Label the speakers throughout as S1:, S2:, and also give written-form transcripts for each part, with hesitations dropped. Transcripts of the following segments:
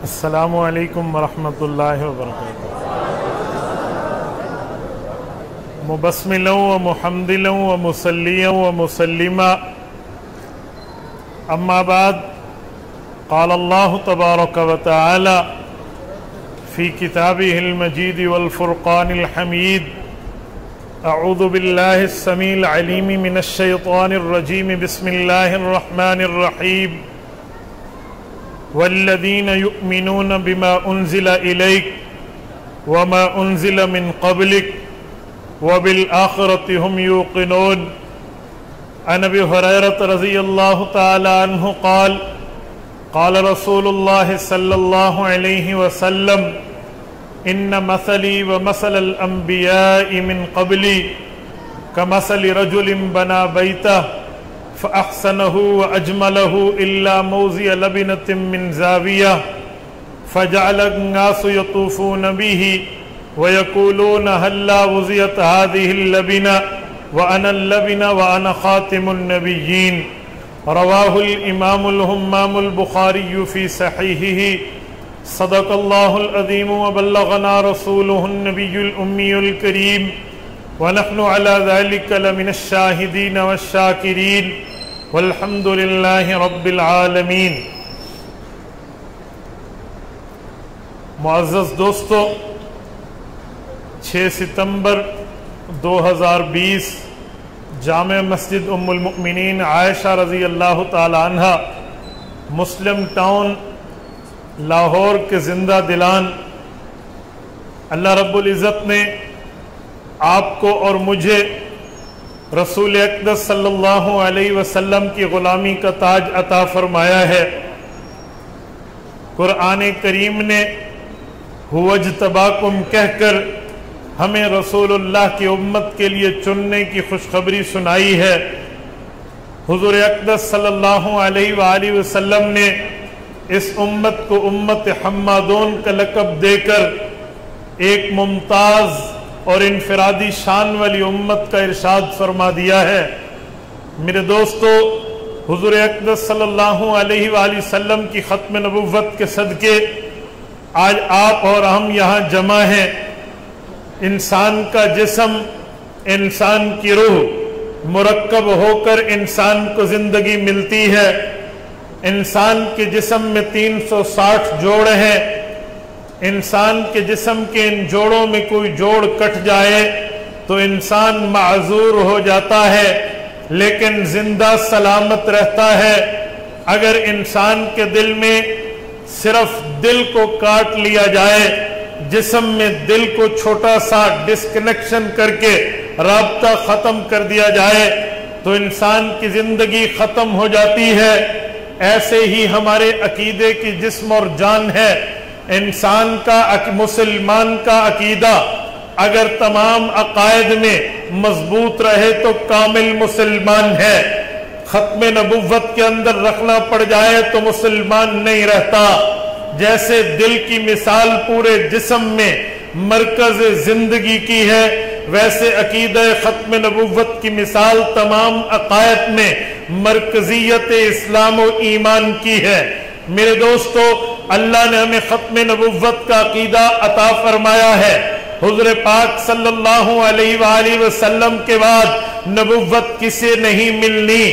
S1: السلام علیکم ورحمۃ اللہ وبرکاتہ۔ مبسملا ومحمدلا ومصلیا ومسلما، اما بعد، قال اللہ تبارک وتعالی فی کتابہ المجید والفرقان الحمید، اعوذ باللہ السمیع العلیم من الشیطان الرجیم، بسم اللہ الرحمن الرحیم، والذین یؤمنون بما انزل الیک وما انزل من قبلک وبالآخرۃ هم یوقنون۔ عن ابی ہریرہ رضی اللہ تعالی عنہ قال قال رسول اللہ صلی اللہ علیہ وسلم ان مثلی ومثل الانبیاء من قبلی کمثل رجل بنا بیتہ فأحسنه وأجمله إلا موضع لبنة من زاوية فجعل الناس يطوفون به ويقولون هلا وضعت هذه اللبنة وأنا اللبنة وأنا خاتم النبيين۔ رواه الإمام الهمام البخاري في صحيحه۔ صدق الله العظيم وبلغنا رسوله النبي الأمي الكريم ونحن على ذلك لمن الشاهدين والشاكرين والحمد للہ رب العالمین۔ معزز دوستو، 6 ستمبر 2020 جامع مسجد ام المؤمنین عائشہ رضی اللہ تعالی عنہ، مسلم ٹاؤن لاہور کے زندہ دلان، اللہ رب العزت نے آپ کو اور مجھے رسول اقدس صلی اللہ علیہ وسلم کی غلامی کا تاج عطا فرمایا ہے۔ قرآن کریم نے هو اجتباکم کہہ کر ہمیں رسول اللہ کی امت کے لیے چننے کی خوشخبری سنائی ہے۔ حضور اقدس صلی اللہ علیہ وآلہ وسلم نے اس امت کو امت حمادون کا لقب دے کر ایک ممتاز اور انفرادی شان والی امت کا ارشاد فرما دیا ہے۔ میرے دوستو، حضور اقدس صلی اللہ علیہ وآلہ وسلم کی ختم نبوت کے صدقے آج آپ اور ہم یہاں جمع ہیں۔ انسان کا جسم، انسان کی روح مرکب ہو کر انسان کو زندگی ملتی ہے۔ انسان کے جسم میں 360 جوڑ ہیں۔ انسان کے جسم کے ان جوڑوں میں کوئی جوڑ کٹ جائے تو انسان معذور ہو جاتا ہے، لیکن زندہ سلامت رہتا ہے۔ اگر انسان کے دل میں صرف دل کو کاٹ لیا جائے، جسم میں دل کو چھوٹا سا ڈسکنیکشن کر کے رابطہ ختم کر دیا جائے تو انسان کی زندگی ختم ہو جاتی ہے۔ ایسے ہی ہمارے عقیدے کی جسم اور جان ہے۔ انسان کا، مسلمان کا عقیدہ اگر تمام عقائد میں مضبوط رہے تو کامل مسلمان ہے۔ ختم نبوت کے اندر رکھنا پڑ جائے تو مسلمان نہیں رہتا۔ جیسے دل کی مثال پورے جسم میں مرکز زندگی کی ہے، ویسے عقیدہ ختم نبوت کی مثال تمام عقائد میں مرکزیت اسلام و ایمان کی ہے۔ میرے دوستو، اللہ نے ہمیں ختم نبوت کا عقیدہ عطا فرمایا ہے۔ حضور پاک صلی اللہ علیہ وآلہ وسلم کے بعد نبوت کسے نہیں ملنی۔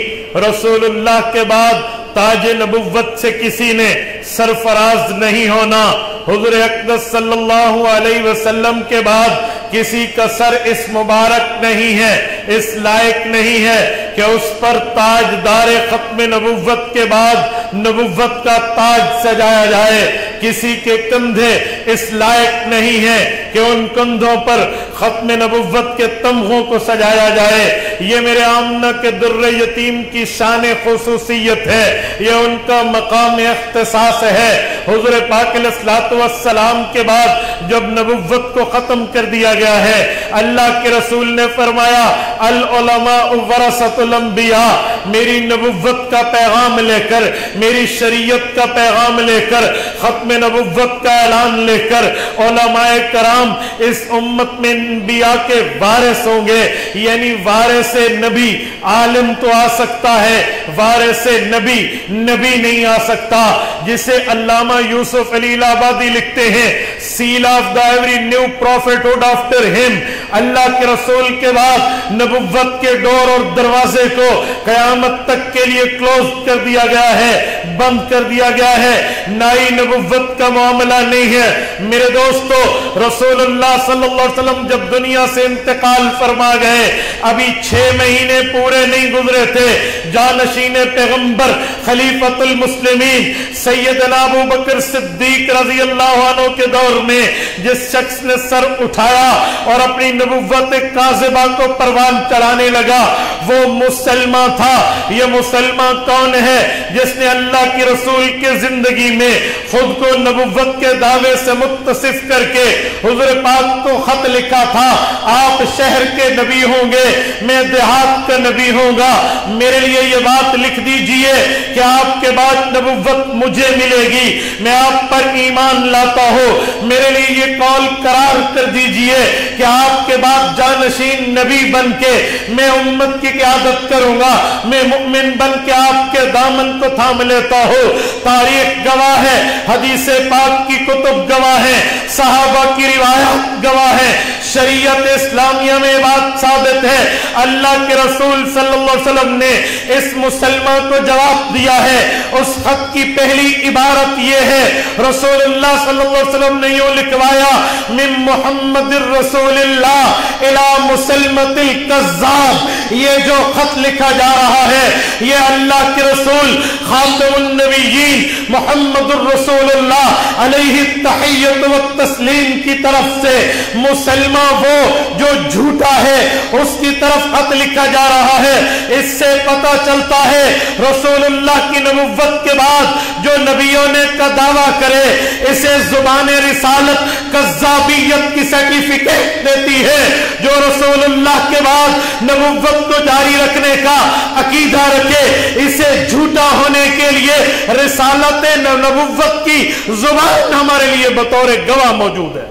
S1: رسول اللہ کے بعد تاج نبوت سے کسی نے سرفراز نہیں ہونا۔ حضور اقدس صلی اللہ علیہ وسلم کے بعد کسی کا سر اس مبارک نہیں ہے، اس لائق نہیں ہے کہ اس پر تاجدار ختم نبوت کے بعد نبوت کا تاج سجایا جائے۔ کسی کے کندھے اس لائق نہیں ہے کہ ان کندھوں پر ختم نبوت کے تمغوں کو سجایا جائے۔ یہ میرے آمنہ کے در یتیم کی شان خصوصیت ہے، یہ ان کا مقام اختصاص ہے۔ حضور پاک علیہ الصلوۃ والسلام کے بعد جب نبوت کو ختم کر دیا گیا ہے، اللہ کے رسول نے فرمایا العلماء ورثۃ الانبیاء، میری نبوت کا پیغام لے کر، میری شریعت کا پیغام لے کر ختم खत्म नबुव्वत का ऐलान लेकर उलमाए कराम इस उम्मत में अंबिया के वारिस होंगे। यानी वारिस नबी आलिम तो आ सकता है, वारिस नबी नबी नहीं आ सकता। जिसे अल्लामा यूसुफ अली इलाहाबादी लिखते हैं, seal of the every new prophethood after him, Allah के रसूल के बाद नबुव्वत के डोर और दरवाजे को कयामत तक के लिए क्लोज कर दिया गया है, बंद कर दिया गया है। नाई नबुव्वत का मामला नहीं है। मेरे दोस्तों, रसूलुल्लाह सल्लल्लाहु अलैहि वसल्लम जब दुनिया से इंतकाल फरमा गए, अभी 6 महीने पूरे नहीं गुजरे थे। जानशीने पैगंबर खलीफतुल मुस्लिमीन सैयदना अबू बकर सिद्दीक रज़ी अल्लाह अन्हु के दौर में जिस शख्स ने सर उठाया और अपनी नबुव्वत काज़िबा को परवान चढ़ाने लगा, वो मुसलमान था। ये मुसलमान कौन है? जिसने अल्लाह के रसूल के जिंदगी में खुद को नबुव्वत के दावे से मुत्तसिफ करके हुज़ूर पाक को खत लिखा था, आप शहर के नबी होंगे, मैं देहात का नबी होऊंगा। मेरे लिए ये बात लिख दीजिए कि आपके बाद नबुव्वत मुझे मिलेगी, मैं आप पर ईमान लाता हूं। मेरे लिए ये कौल करार कर दीजिए कि आपके बाद जानशीन नबी बन के मैं उम्मत की क़यादत करूंगा, मैं मुमिन बन के आपके दामन को थाम लेता हूं। तारीख गवाह है, हदीस पाक की कुतुब गवाह है, सहाबा की रिवायत गवाह है, शरीयत इस्लामिया में बात साबित है। अल्लाह के रसूल सल्लल्लाहु अलैहि वसल्लम ने इस मुसलमान को जवाब दिया है। उस खत की पहली इबारत यह है, रसूलुल्लाह सल्लल्लाहु अलैहि वसल्लम ने यूं लिखवाया, मिन मुहम्मदिर रसूलिल्लाह इला मुसलमतिल कज़्ज़ाब। ये जो खत लिखा जा रहा है, ये अल्लाह के रसूल खातमुन नबिय्यीन मुहम्मदुर रसूलुल्लाह अलैहि तहिय्यत व तस्लीम की तरफ से मुसलमान वो जो झूठा है उसकी तरफ खत लिखा जा रहा है। इससे पता चलता है रसूलुल्लाह की नबुव्वत के बाद जो नबियों ने का दावा करे, इसे जुबान रिसालत कज़्ज़ाबियत की सर्टिफिकेट देती है। जो रसूलुल्लाह के बाद नबुव्वत को जारी रखने का अकीदा रखे, इसे झूठा होने के लिए रिसालत नबुव्वत की जुबान हमारे लिए बतौर गवाह मौजूद है।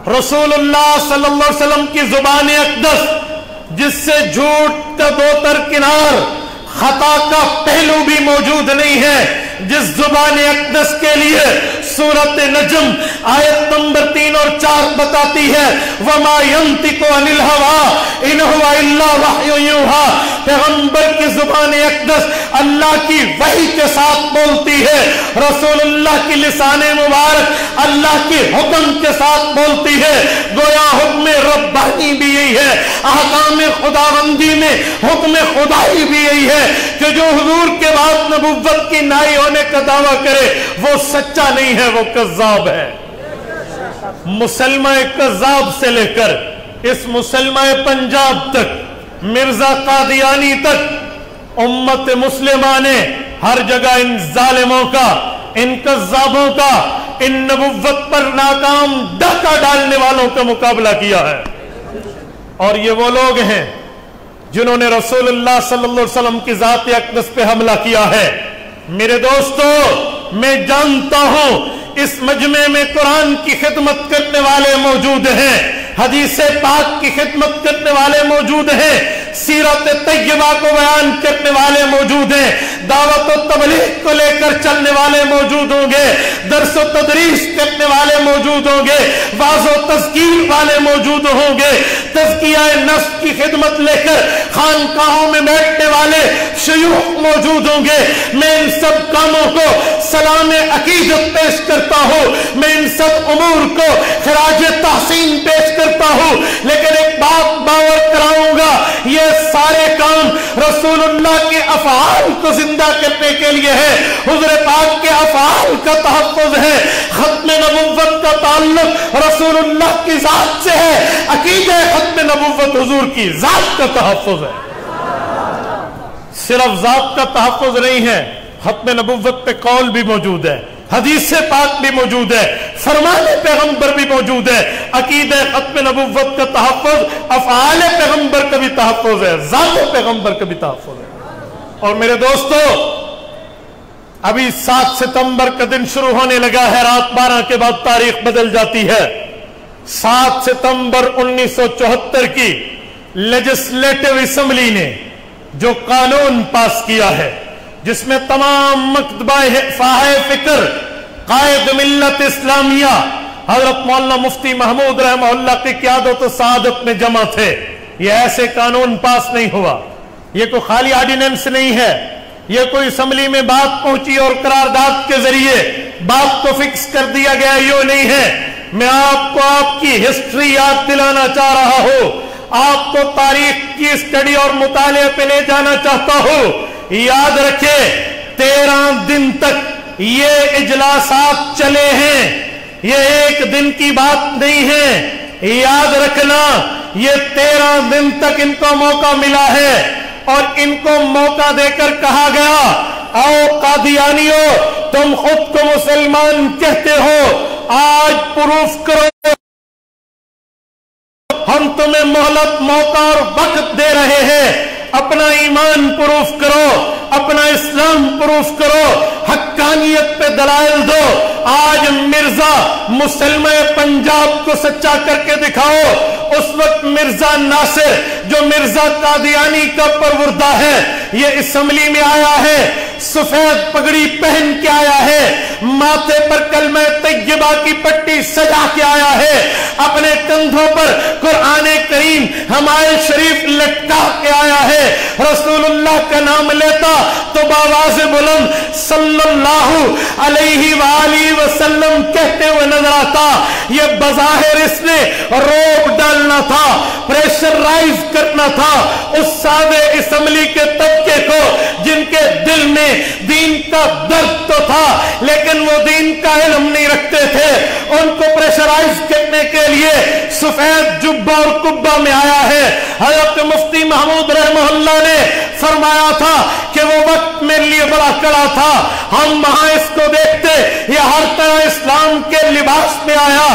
S1: रसूलुल्लाह सल्लल्लाहु अलैहि वसल्लम की जुबान अक़दस, जिससे झूठ का दो तरकिनार खता का पहलू भी मौजूद नहीं है, जिस जुबान अक़दस के लिए सूरत नजम आयत नंबर 3 और 4 बताती है, वमा यंतिकु अनिल हवा इन हुवा इल्ला वह्युन यूहा। पैगंबर की जुबान अक़दस अल्लाह की वही के साथ बोलती है। रसूलुल्लाह की लिसाने मुबारक अल्लाह के हुक्म के साथ बोलती है। गोया हुक्म रब्बानी भी यही है, अहकाम खुदाबंदी में हुक्म खुदाई भी यही है कि जो हुजूर के बाद नबुव्वत की नाई होने का दावा करे वो सच्चा नहीं है, वो कज़्ज़ाब है। मुसलमान कज़्ज़ाब से लेकर इस मुसलमान पंजाब तक, मिर्जा कादियानी तक, उम्मत मुस्लिमा ने हर जगह इन जालिमों का, इन कज़्ज़ाबों का, इन नबुव्वत पर नाकाम डाका डालने वालों का मुकाबला किया है। और ये वो लोग हैं जिन्होंने रसूलुल्लाह सल्लल्लाहु अलैहि वसल्लम की ज़ात अक़दस पे हमला किया है। मेरे दोस्तों, मैं जानता हूं इस मजमे में कुरान की खिदमत करने वाले मौजूद हैं, हदीस पाक की खिदमत करने वाले मौजूद हैं, सीरत तय्यबा को बयान करने वाले मौजूद हैं, दावत और तबलीग को लेकर चलने वाले मौजूद होंगे, दर्स और तदरीस करने वाले मौजूद होंगे, वाज़ और तज़कीर वाले मौजूद होंगे, तज़किया नफ्स की खिदमत लेकर खानकाहों में बैठने वाले शयूख मौजूद होंगे। मैं इन सब कामों को सलाम अकीदत पेश करता हूँ, मैं इन सब उमूर को खराज तहसीन पेश करता हूँ, लेकिन एक बात बावर कराऊंगा, ये सारे काम रसूलुल्लाह के अफ़आल को जिंदा करने के लिए है। हुज़ूर पाक के अफ़आल का तहफ़्फ़ुज़ है। खत्म नबुव्वत का ताल्लुक रसूलुल्लाह की ज़ात से है। अक़ीदा खत्म नबुव्वत हुज़ूर की ज़ात का तहफ़्फ़ुज़ है। सिर्फ ज़ात का तहफ़्फ़ुज़ नहीं है, खत्म नबुव्वत पे कौल भी मौजूद है, हदीस पाक भी मौजूद है, फरमाने पैगंबर भी मौजूद है। अकीदा खत्म नबुव्वत का तहफ़्फ़ुज़ अफ़आल पैगंबर का भी तहफ़्फ़ुज़ है, ज़ात पैगंबर का भी तहफ़्फ़ुज़ है। और मेरे दोस्तों, ابھی 7 ستمبر کا دن شروع ہونے لگا ہے، رات 12 کے بعد تاریخ بدل جاتی ہے۔ 7 ستمبر 1974 کی لیجسلیٹو اسمبلی نے جو قانون پاس کیا ہے، جس میں تمام مکتبہ فاحے فکر قائد ملت اسلامیہ حضرت مولانا مفتی محمود رحمہ اللہ کی قیادت و سعادت میں جمع تھے، یہ ایسے قانون پاس نہیں ہوا۔ یہ کوئی خالی آرڈیننس نہیں ہے، یہ کوئی اسمبلی میں بات پہنچی اور قرارداد کے ذریعے بات کو فکس کر دیا گیا، یہ نہیں ہے۔ میں آپ کو آپ کی ہسٹری یاد دلانا چاہ رہا ہوں، آپ کو تاریخ کی اسٹڈی اور مطالعے پہ لے جانا چاہتا ہوں۔ یاد رکھے 13 دن تک یہ اجلاسات چلے ہیں، یہ ایک دن کی بات نہیں ہے۔ یاد رکھنا یہ 13 دن تک ان کو موقع ملا ہے، اور ان کو موقع دے کر کہا گیا آؤ قادیانیو تم خود کو مسلمان کہتے ہو، آج پروف کرو، ہم تمہیں مہلت موقع اور وقت دے رہے ہیں، اپنا ایمان پروف کرو، اپنا اسلام پروف کرو، حقانیت پہ دلائل دو۔ آج مرزا مسلمہ پنجاب کو سچا کر کے دکھاؤ۔ اس وقت مرزا ناصر جو مرزا قادیانی کا پروردہ ہے، یہ اسمبلی میں آیا ہے، سفید پگڑی پہن کے آیا ہے، ماتھے پر کلمہ طیبہ کی پٹی سجا کے آیا ہے، اپنے کندھوں پر قرآن کریم حمائل شریف لٹکا کے آیا ہے، رسول اللہ کا نام لیتا تو بآواز بلند صلی اللہ علیہ وآلہ وسلم کہتے ہوئے نظر آتا۔ یہ بظاہر اس نے روب ڈالنا تھا، پریشرائز کرنا تھا اس سادے اسمبلی کے طبقے کو جن کے دل میں دین کا درد تو تھا لیکن وہ دین کا علم نہیں رکھتے تھے۔ ان کو پریشرائز کرنے کے لیے سفید جبہ اور قبہ میں آیا ہے۔ حضرت مفتی محمود رحمہ اللہ نے فرمایا تھا کہ وہ وقت میرے لیے بڑا کڑا تھا، ہم وہاں اس کو دیکھتے یہ ہر طرح اسلام کے لباس میں آیا،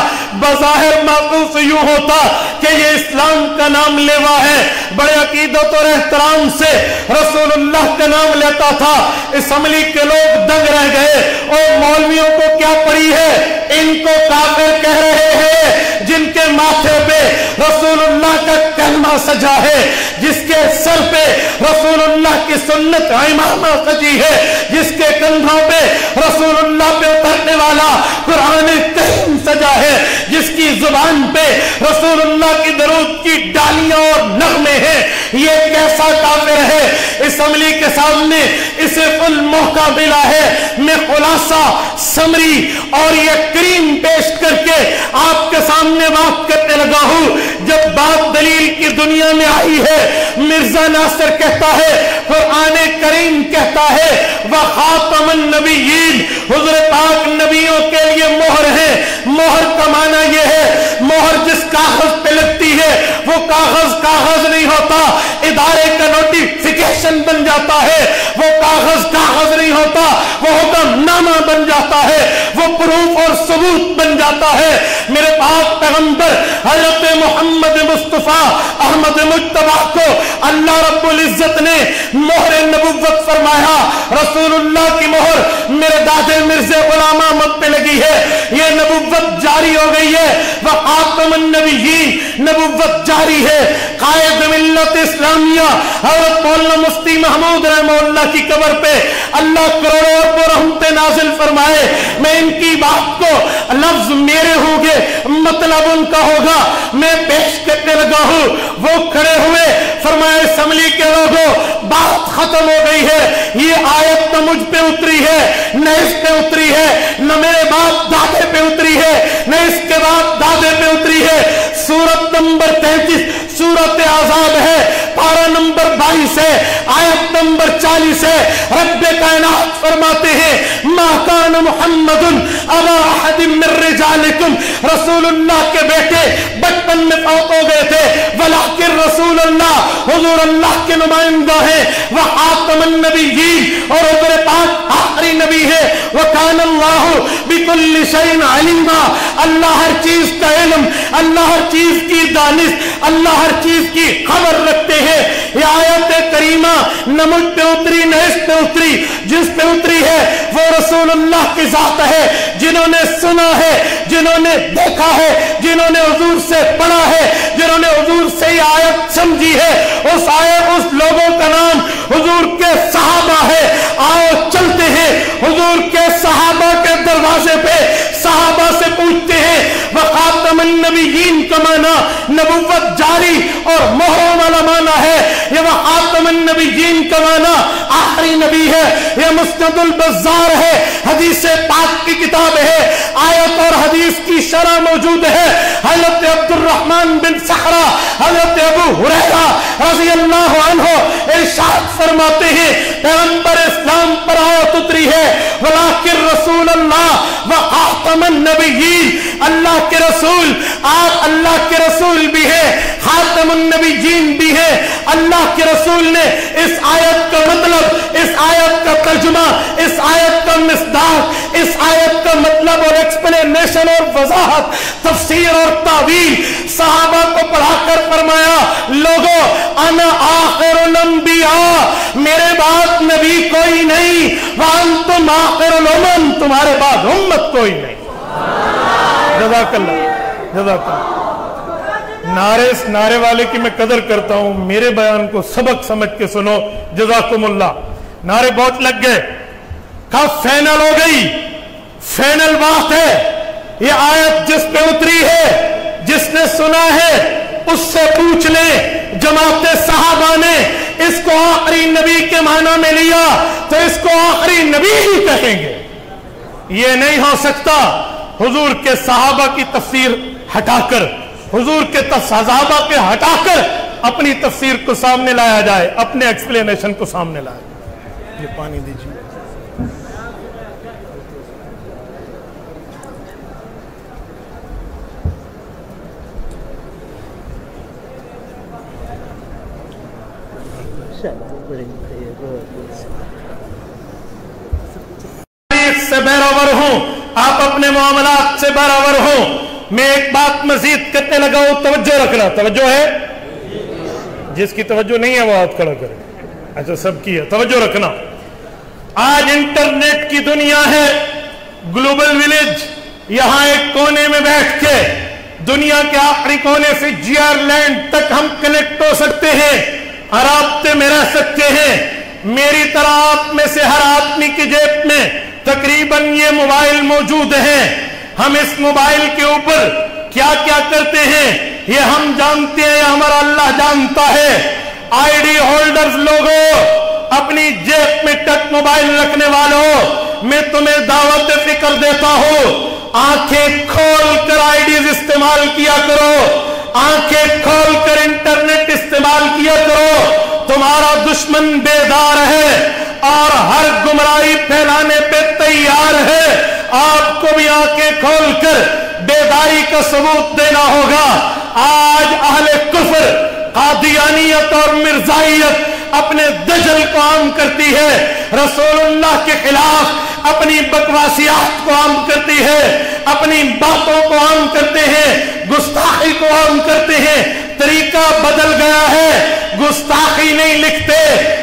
S1: بظاہر محسوس یوں ہوتا کہ یہ اسلام کا نام لیوا ہے، بڑے عقیدت اور احترام سے رسول اللہ کا نام لیتا تھا۔ اسمبلی کے لوگ دنگ رہ گئے، اور مولویوں کو کیا پڑی ہے، ان کو کافر کہہ رہے ہیں جن کے ماتھے پہ رسول اللہ کا کلمہ سجا ہے، جس کے سر پہ رسول اللہ کی سنت امامہ سجی ہے، جس کے کندھوں پہ رسول اللہ پہ اترنے والا قرآن کریم سجا ہے، جس کی زبان پہ رسول اللہ کی درود کی ڈالیاں اور نغمے ہیں۔ یہ کیسا کافر ہے؟ اسمبلی کے سامنے اسے فل موقع ملا ہے۔ میں خلاصہ سمری اور یہ کریم پیش کر کے آپ کے سامنے بات کرنے لگا ہوں۔ جب بات دلیل کی دنیا میں آئی ہے، مرزا ناصر کہتا ہے، قرآن کریم کہتا ہے وَخَاتَمَ النَّبِيِّينَ، حضور پاک نبیوں کے لیے مہر ہے۔ مہر کا معنی یہ ہے مہر جس کاغذ پہ لگتی ہے وہ کاغذ نہیں ہوتا، ادارے کا نوٹیفیکیشن بن جاتا ہے، وہ کاغذ نہیں ہوتا، وہ حکم نامہ بن جاتا ہے، وہ پروف اور ثبوت بن جاتا ہے۔ میرے پاک پیغمبر حضرت محمد مصطفیٰ احمد مجتبی کو اللہ رب العزت نے مہر نبوت فرمایا۔ رسول اللہ کی مہر میرے دادے مرزا غلام احمد پہ لگی ہے، یہ نبوت جاری ہو گئی ہے۔ وخاتم النبیین، نبوت جاری ہے۔ قائد ملت اسلامیہ حضرت مولانا مفتی محمود رحمہ اللہ کی قبر پہ اللہ کروڑوں اربوں رحمتیں نازل فرمائے۔ میں ان کی بات کو لفظ میرے ہوں گے، مطلب ان کا ہوگا، میں پیش کرنے لگا ہوں۔ وہ کھڑے ہوئے، فرمایا اسمبلی کے لوگوں بات ختم ہو گئی ہے، یہ آیت نہ مجھ پہ اتری ہے، نہ اس پہ اتری ہے، نہ میرے باپ دادے پہ اتری ہے، نہ اس کے باپ دادے پہ اتری ہے۔ سورت نمبر 33 سورت احزاب ہے، پارہ نمبر 22 ہے، آیت نمبر 40 ہے۔ رب کائنات فرماتے ہیں ما کان محمد ابا احد من رجالکم، رسول اللہ کے بیٹے بچپن میں فوت ہو گئے تھے، ولیکن رسول اللہ حضور اللہ کے نمائندہ ہیں، وخاتم النبیین، اور حضور پاک آخری نبی ہے،
S2: वकान अल्लाहु बिकुल्लि शैइन अलीमा, अल्लाह हर चीज का इल्म, अल्लाह हर चीज की दानिश, अल्लाह हर चीज की खबर रखते हैं। ये आयत करीमा न मुझ पे उतरी न इस पे उतरी, जिस पे उतरी है वो रसूलुल्लाह की जात है, जिन्होंने सुना है, जिन्होंने देखा है, जिन्होंने हुजूर से पढ़ा है, जिन्होंने हुजूर से ये आयत समझी है, उस लोगों का नाम हुजूर के सहाबा है। आओ चलते हैं हुजूर के सहाबा के दरवाजे पे, सहाबा से पूछते हैं वखातमुन नबिय्यीन का माना नबुव्वत जारी और मोहरों वाला माना है। ये वखातमुन नबिय्यीन का माना आखिरी नबी है। ये मुस्नदुल बज़्ज़ार है, हदीस पाक की किताब है, आयत और हदीस की शरह मौजूद है। हज़रत अब्दुर्रहमान बिन सखरा, हज़रत अबू हुरैरा रज़ी अल्लाहु अन्हु इरशाद फरमाते हैं पैगंबर इस्लाम पर आयत उतरी है वलाकिन रसूल अल्लाह व खातमुन नबिय्यीन, अल्लाह के रसूल, आप अल्लाह के रसूल भी है, खातमुन नबिय्यीन भी है। अल्लाह के रसूल ने इस आयत का मतलब, इस आयत का तर्जुमा, इस आयत का मिसदाक, इस आयत का मतलब और एक्सप्लेनेशन और वजाहत, तफसीर और तावील सहाबा को पढ़ाकर फरमाया लोगों अना आखिरुल अंबिया, मेरे बाद नबी कोई नहीं, वअंतुम आखिरुल उम्म, तुम्हारे बाद उम्मत कोई नहीं। जज़ाकल्लाह, जज़ाकल्लाह। नारे वाले की मैं कदर करता हूं, मेरे बयान को सबक समझ के सुनो, जज़ाकुमुल्लाह। नारे बहुत लग गए, कब फाइनल हो गई, फाइनल बात है। ये आयत जिस पे उतरी है, जिसने सुना है उससे पूछ ले। जमाते सहाबा ने इसको आखिरी नबी के माना में लिया तो इसको आखिरी नबी ही कहेंगे। ये नहीं हो सकता हुजूर के सहाबा की तफसीर हटाकर, हुजूर के सहाबा के हटाकर अपनी तफसीर को सामने लाया जाए, अपने एक्सप्लेनेशन को सामने लाया जाए। ये पानी दीजिए। से बराबर हूं, आप अपने मामलात से बराबर हो। मैं एक बात मजीद करने लगा हूं, तवज्जो रखना। तवज्जो है, जिसकी तवज्जो नहीं है वो हाथ खड़ा करे। अच्छा, सबकी है, तवज्जो रखना। आज इंटरनेट की दुनिया है, ग्लोबल विलेज। यहां एक कोने में बैठ के दुनिया के आखिरी कोने से जियरलैंड तक हम कनेक्ट हो सकते हैं, राब्ते में रह सकते हैं। मेरी तरह आप में से हर आदमी की जेब में तकरीबन ये मोबाइल मौजूद है। हम इस मोबाइल के ऊपर क्या क्या करते हैं ये हम जानते हैं, हमारा अल्लाह जानता है। आईडी होल्डर्स लोगों, अपनी जेब में टच मोबाइल रखने वालों, मैं तुम्हें दावत फिक्र देता हूं, आंखें खोल कर आईडीज इस्तेमाल किया करो, आंखें खोल कर इंटरनेट इस्तेमाल किया करो। तुम्हारा दुश्मन बेदार है और हर गुमराही फैलाने पे तैयार है। आपको भी आंखें खोलकर बेदारी का सबूत देना होगा। आज अहले कुफ्र, कादियानियत और मिर्जाइयत अपने दजल को आम करती है, रसूलुल्लाह के खिलाफ अपनी बकवासियात को आम करती है, अपनी बातों को आम करते हैं, गुस्ताखी को आम करते हैं। तरीका बदल गया है, गुस्ताखी नहीं लिखते,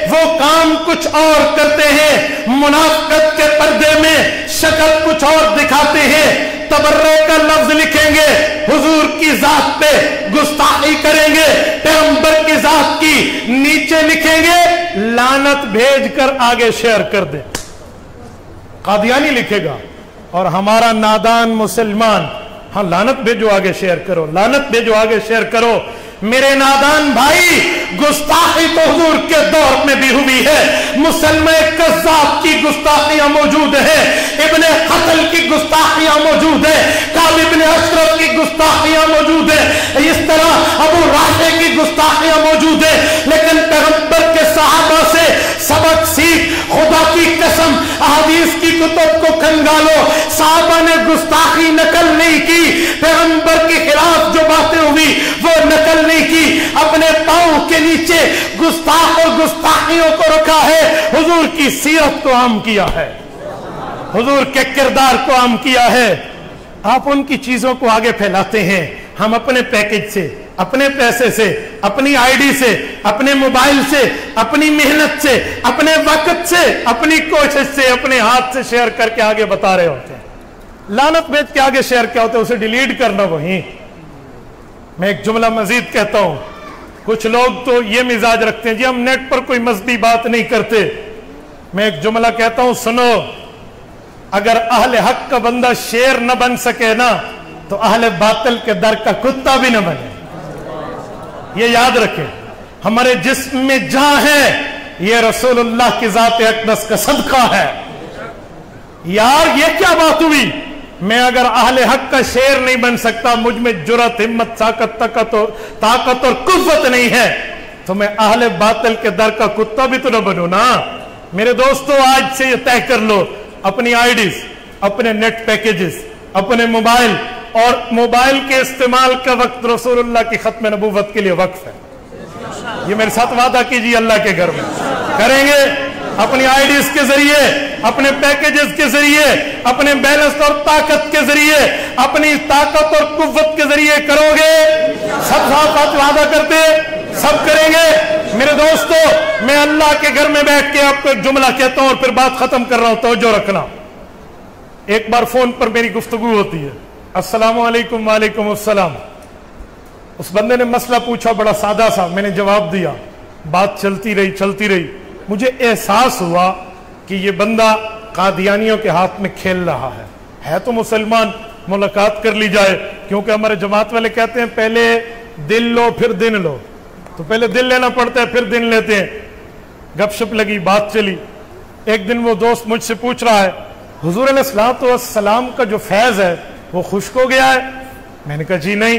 S2: वो काम कुछ और करते हैं। मुनाफिकत के पर्दे में शक्ल कुछ और दिखाते हैं, तबर्रे का लफ्ज लिखेंगे, हुजूर की जात पे गुस्ताखी करेंगे, पैगंबर की जात की नीचे लिखेंगे, लानत भेज कर आगे शेयर कर दे। कादियानी लिखेगा और हमारा नादान मुसलमान, हाँ लानत भेजो आगे शेयर करो, लानत भेजो आगे शेयर करो। मेरे नादान भाई, गुस्ताखी तो हुजूर के दौर में भी हुई है। मुसलमान कज़्ज़ाब की गुस्ताखियां मौजूद है, इब्ने कत्ल की गुस्ताखियां मौजूद है, काब इब्ने अशरफ की गुस्ताखियां मौजूद है, इस तरह अबू राफे की गुस्ताखियां मौजूद है। लेकिन पैगंबर के सहाबा से सबक सीख, खुदा की कसम हदीस की कुतुब को खंगालो, सहाबा ने गुस्ताखी नकल नहीं की, पैगंबर के खिलाफ जो बातें हुई वो नकल नहीं की, अपने पांव के नीचे गुस्ताख और गुस्ताखियों को रखा है, हुजूर की सीरत को आम किया है। हुजूर के किरदार को आम किया है। आप उनकी चीजों को आगे फैलाते हैं। हम अपने पैकेज से, अपने पैसे से, अपनी आईडी से, अपने मोबाइल से, अपनी मेहनत से, अपने वक्त से, अपनी कोशिश से, अपने हाथ से शेयर करके आगे बता रहे होते हैं। लानत भेज के आगे शेयर क्या होता है, उसे डिलीट करना वहीं। मैं एक जुमला मजीद कहता हूं, कुछ लोग तो ये मिजाज रखते हैं जी हम नेट पर कोई मजहबी बात नहीं करते। मैं एक जुमला कहता हूं, सुनो, अगर अहले हक का बंदा शेर न बन सके ना, तो अहले बातिल के दर का कुत्ता भी न बने। ये याद रखें, हमारे जिस्म में जहां है ये रसूलुल्लाह की जात अक़दस का सदका है। यार ये क्या बात हुई, मैं अगर अहले हक का शेर नहीं बन सकता, मुझ में जुरत, हिम्मत, ताकत और कुव्वत नहीं है, तो मैं अहले बातिल के दर का कुत्ता भी तो न बनूं ना। मेरे दोस्तों, आज से ये तय कर लो, अपनी आईडीज, अपने नेट पैकेजेस, अपने मोबाइल और मोबाइल के इस्तेमाल का वक्त रसूलुल्लाह की खत्म नबूवत के लिए वक्फ है। ये मेरे साथ वादा कीजिए अल्लाह के घर में करेंगे। अपनी आईडीज के जरिए, अपने पैकेजेस के जरिए, अपने बैलेंस और ताकत के जरिए, अपनी ताकत और कुव्वत के जरिए करोगे। सब साथ वादा करते, सब करेंगे। मेरे दोस्तों, मैं अल्लाह के घर में बैठ के आपको एक जुमला कहता हूं और फिर बात खत्म कर रहा हूं, तवज्जो रखना। एक बार फोन पर मेरी गुफ्तगू होती है, अस्सलाम वालेकुम। वालेकुम अस्सलाम। उस बंदे ने मसला पूछा, बड़ा सादा सा, मैंने जवाब दिया। बात चलती रही। मुझे एहसास हुआ कि ये बंदा कादियानियों के हाथ में खेल रहा है तो मुसलमान, मुलाकात कर ली जाए, क्योंकि हमारे जमात वाले कहते हैं पहले दिल लो फिर दिन लो। तो पहले दिल लेना पड़ता है, फिर दिन लेते हैं। गपशप लगी, बात चली। एक दिन वो दोस्त मुझसे पूछ रहा है, हुजूर अलैहिस्सलाम का जो फैज है वो खुश्क हो गया है? मैंने कहा जी नहीं।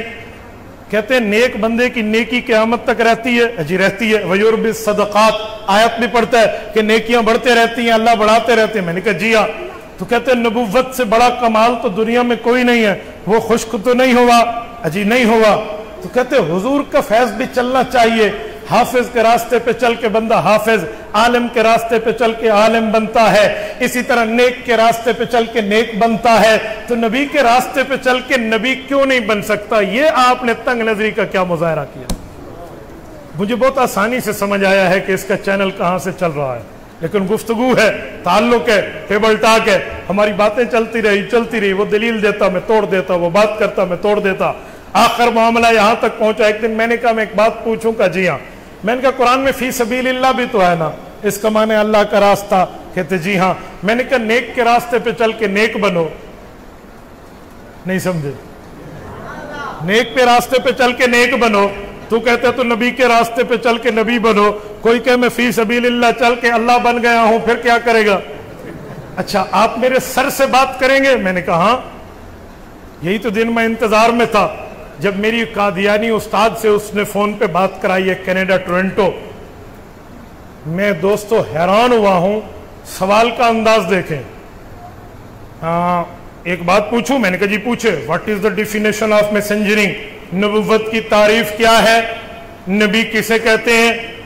S2: कहते हैं नेक बंदे की नेकी क़यामत तक रहती है। जी रहती है। वयुर्बि सदक़ात, आयत में पढ़ता है कि नेकियां बढ़ते रहती हैं, अल्लाह बढ़ाते रहते हैं। मैंने कहा जी हाँ। तो कहते हैं नबुव्वत से बड़ा कमाल तो दुनिया में कोई नहीं है, वो खुश्क तो नहीं हुआ? अजी नहीं हुआ। तो कहते हैं हुजूर का फैज भी चलना चाहिए। हाफिज के रास्ते पे चल के बंदा हाफिज, आलिम के रास्ते पे चल के आलिम बनता है, इसी तरह नेक के रास्ते पे चल के नेक बनता है। तो नबी के रास्ते पे चल के नबी क्यों नहीं बन सकता? ये आपने तंग नजरी का क्या मुजाहरा किया? मुझे बहुत आसानी से समझ आया है कि इसका चैनल कहां से चल रहा है, लेकिन गुफ्तगू है, ताल्लुक है, टेबल टॉक है। हमारी बातें चलती रही। वो दलील देता, मैं तोड़ देता, वो बात करता, मैं तोड़ देता। आखिर मामला यहां तक पहुंचा, एक दिन मैंने कहा मैं एक बात पूछूं? का जी हाँ। मैंने कहा कुरान में फी सबीलिल्लाह भी तो है ना, इसका माने अल्लाह का रास्ता। कहते जी हाँ। मैंने कहा नेक के रास्ते पे चल के नेक बनो। नहीं समझे? नेक पे रास्ते पे चल के नेक बनो। तू कहते तो नबी के रास्ते पे चल के नबी बनो। कोई कहे मैं फी सबीलिल्लाह चल के अल्लाह बन गया हूं, फिर क्या करेगा? अच्छा, आप मेरे सर से बात करेंगे? मैंने कहा हाँ। यही तो दिन मैं इंतजार में था जब मेरी कादियानी उस्ताद से उसने फोन पे बात कराई है, कनाडा टोरंटो। मैं दोस्तों हैरान हुआ हूं, सवाल का अंदाज देखें। एक बात पूछूं? मैंने कहा जी पूछे। What is the definition of messengering? नबुव्वत की तारीफ क्या है? नबी किसे कहते हैं?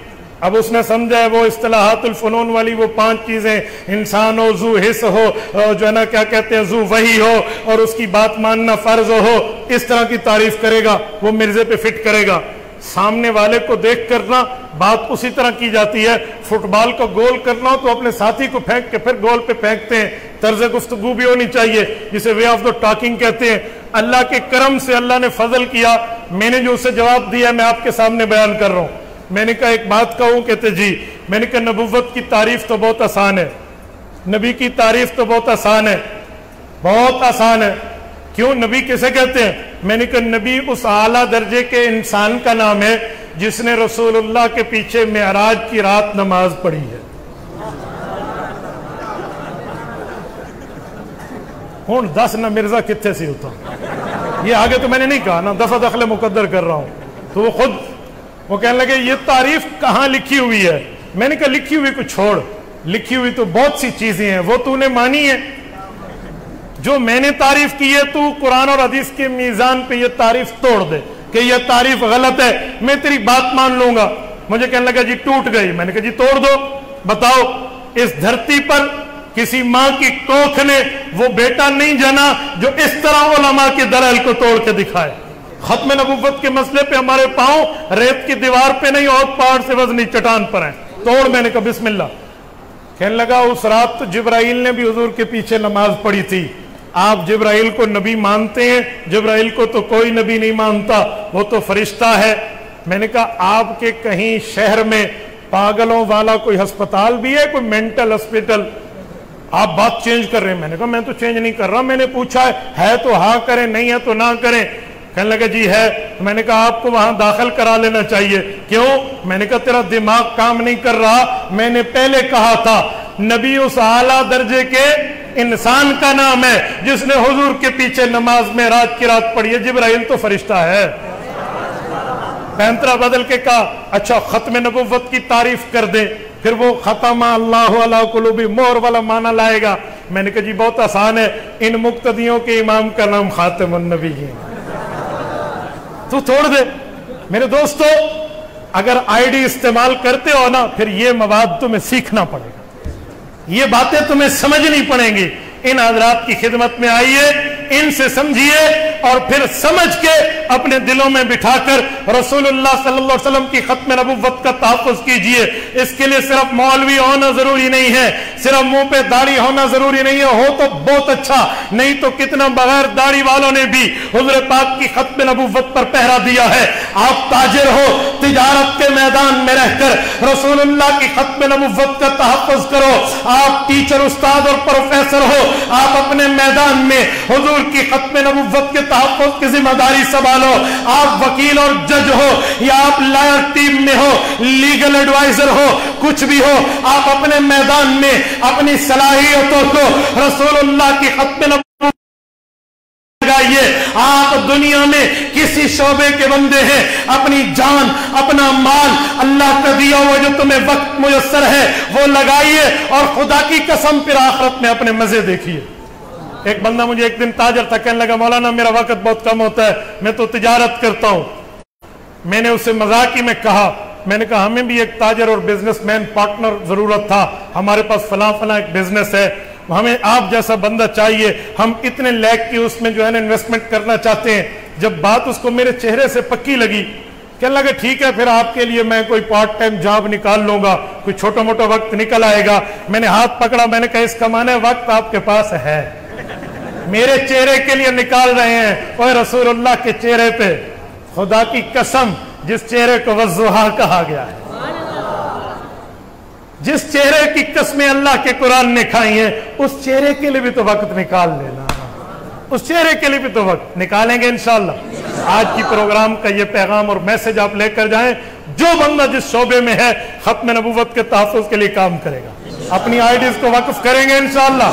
S2: अब उसने समझा है वो इस्तिलाहातुल फनून वाली वो 5 चीजें, इंसान हो, जू हिस हो, जो है ना क्या कहते हैं, जू वही हो, और उसकी बात मानना फर्ज हो, इस तरह की तारीफ करेगा, वो मिर्जे पे फिट करेगा। सामने वाले को देख करना बात उसी तरह की जाती है। फुटबॉल को गोल करना हो तो अपने साथी को फेंक के फिर गोल पे फेंकते हैं। तर्ज गुफ्तगू भी होनी चाहिए, जिसे वे ऑफ द टॉकिंग कहते हैं। अल्लाह के करम से अल्लाह ने फजल किया, मैंने जो उसे जवाब दिया मैं आपके सामने बयान कर रहा हूं। मैंने कहा एक बात कहूं? कहते जी। मैंने कहा नबुव्वत की तारीफ तो बहुत आसान है, नबी की तारीफ तो बहुत आसान है, बहुत आसान है। क्यों? नबी किसे कहते हैं? मैंने कहा नबी उस आला दर्जे के इंसान का नाम है जिसने रसूलुल्लाह के पीछे मेराज की रात नमाज पढ़ी है। हूं दस न मिर्जा कितने से होता, ये आगे तो मैंने नहीं कहा ना, दफा दखले मुकद्दर कर रहा हूं। तो वो कहने लगे ये तारीफ कहां लिखी हुई है? मैंने कहा लिखी हुई को छोड़, लिखी हुई तो बहुत सी चीजें हैं, वो तूने मानी है। जो मैंने तारीफ की है, तू कुरान और हदीस के मीजान पे ये तारीफ तोड़ दे कि ये तारीफ गलत है, मैं तेरी बात मान लूंगा। मुझे कहने लगा जी टूट गई। मैंने कहा जी तोड़ दो, बताओ इस धरती पर
S1: کسی ماں کی کوکھ نے وہ بیٹا نہیں جنا جو اس طرح علماء کے دلائل کو توڑ کے دکھائے۔ ختم نبوت کے مسئلے پہ ہمارے پاؤں ریت کی دیوار پہ نہیں اور پہاڑ سے وزنی چٹان پر ہیں، توڑ۔ میں نے کہا بسم اللہ۔ کہنے لگا اس رات تو جبرائیل نے بھی حضور کے پیچھے نماز پڑھی تھی، آپ جبرائیل کو نبی مانتے ہیں؟ جبرائیل کو تو کوئی نبی نہیں مانتا، وہ تو فرشتہ ہے۔ میں نے کہا آپ کے کہیں شہر میں پاگلوں والا کوئی ہسپتال بھی ہے، کوئی مینٹل ہسپتال؟ آپ بات چینج کر رہے ہیں۔ میں نے کہا میں تو چینج نہیں کر رہا، میں نے پوچھا ہے تو ہاں کریں، نہیں ہے تو نہ کریں۔ کہنے لگا جی ہے۔ میں نے کہا آپ کو وہاں داخل کرا لینا چاہیے۔ کیوں؟ میں نے کہا تیرا دماغ کام نہیں کر رہا، میں نے پہلے کہا تھا نبی اس اعلیٰ درجے کے انسان کا نام ہے جس نے حضور کے پیچھے نماز میں رات کی رات پڑھی ہے، جبرائیل تو فرشتہ ہے۔ پینترا بدل کے کہا اچھا ختم نبوت کی تعریف کر دیں، پھر وہ ختم اللہ علی قلوب مہر والا معنی لائے گا۔ میں نے کہا جی بہت آسان ہے، ان مقتدیوں کے امام کا نام خاتم النبیین، تو چھوڑ دے۔ میرے دوستو اگر آئی ڈی استعمال کرتے ہو نا، پھر یہ مواد تمہیں سیکھنا پڑے گا، یہ باتیں تمہیں سمجھنی پڑیں گی۔ ان حضرات کی خدمت میں آئیے، ان سے سمجھیے اور پھر سمجھ کے اپنے دلوں میں بٹھا کر رسول اللہ صلی اللہ علیہ وسلم کی ختم نبوت کا تحفظ کیجئے۔ اس کے لیے صرف مولوی ہونا ضروری نہیں ہے، صرف منہ پہ داڑھی ہونا ضروری نہیں ہے، ہو تو بہت اچھا، نہیں تو کتنا بغیر داڑھی والوں نے بھی حضور پاک کی ختم نبوت پر پہرا دیا ہے۔ آپ تاجر ہو، تجارت کے میدان میں رہ کر رسول اللہ کی ختم نبوت کا تحفظ کرو۔ آپ ٹیچر، استاد اور پروفیسر ہو، آپ اپنے میدان میں حضور کی ختم نبوت کے تحفظ کی ذمہ داری سنبھالو۔ آپ وکیل اور جج ہو یا آپ لائر ٹیم میں ہو، لیگل ایڈوائزر ہو، کچھ بھی ہو، آپ اپنے میدان میں اپنی صلاحیتوں کو رسول اللہ کی ختم نبوت لگائیے۔ آپ دنیا میں کسی شعبے کے بندے ہیں، اپنی جان، اپنا مال، اللہ کا دیا ہوا جو تمہیں وقت میسر ہے وہ لگائیے، اور خدا کی قسم پھر آخرت میں اپنے مزے دیکھیے۔ ایک بندہ مجھے ایک دن تاجر تھا، کہنے لگا مولانا میرا وقت بہت کم ہوتا ہے، میں تو تجارت کرتا ہوں۔ میں نے اسے مذاقی میں کہا، میں نے کہا ہمیں بھی ایک تاجر اور بزنس مین پارٹنر ضرورت تھا، ہمارے پاس فلاں فلاں ایک بزنس ہے، ہمیں آپ جیسا بندہ چاہیے، ہم اتنے لیک کی اس میں جو ہے نا انویسٹمنٹ کرنا چاہتے ہیں۔ جب بات اس کو میرے چہرے سے پکی لگی، کہنے لگا ٹھیک ہے پھر آپ کے لیے میں کوئی پارٹ ٹائم جاب نکال لوں گا، کوئی چھوٹا موٹا وقت نکل آئے گا۔ میں نے ہاتھ پکڑا، میں نے کہا اس کمانے وقت آپ کے پاس ہے، میرے چہرے کے لیے نکال رہے ہیں؟ اوہ رسول اللہ کے چہرے پہ خدا کی قسم، جس چہرے کو وضحا کہا گیا ہے، جس چہرے کی قسمیں اللہ کے قرآن نے کھائی ہیں، اس چہرے کے لیے بھی تو وقت نکال لینا، اس چہرے کے لیے بھی تو وقت نکالیں گے انشاءاللہ۔ آج کی پروگرام کا یہ پیغام اور میسج آپ لے کر جائیں، جو بندہ جس شعبے میں ہے ختم نبوت کے تحفظ کے لیے کام کرے گا، اپنی آئیڈیز کو وقف کریں گے انشاءاللہ۔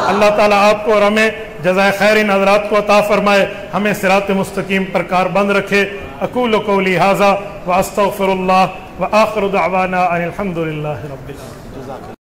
S1: اللہ تعالیٰ آپ کو اور ہمیں جزائے خیر ان حضرات کو عطا فرمائے، ہمیں صراط مستقیم پر کاربند رکھے۔ اقول قولی ھذا واستغفر اللہ وآخر دعوانا ان الحمد للہ رب العالمین۔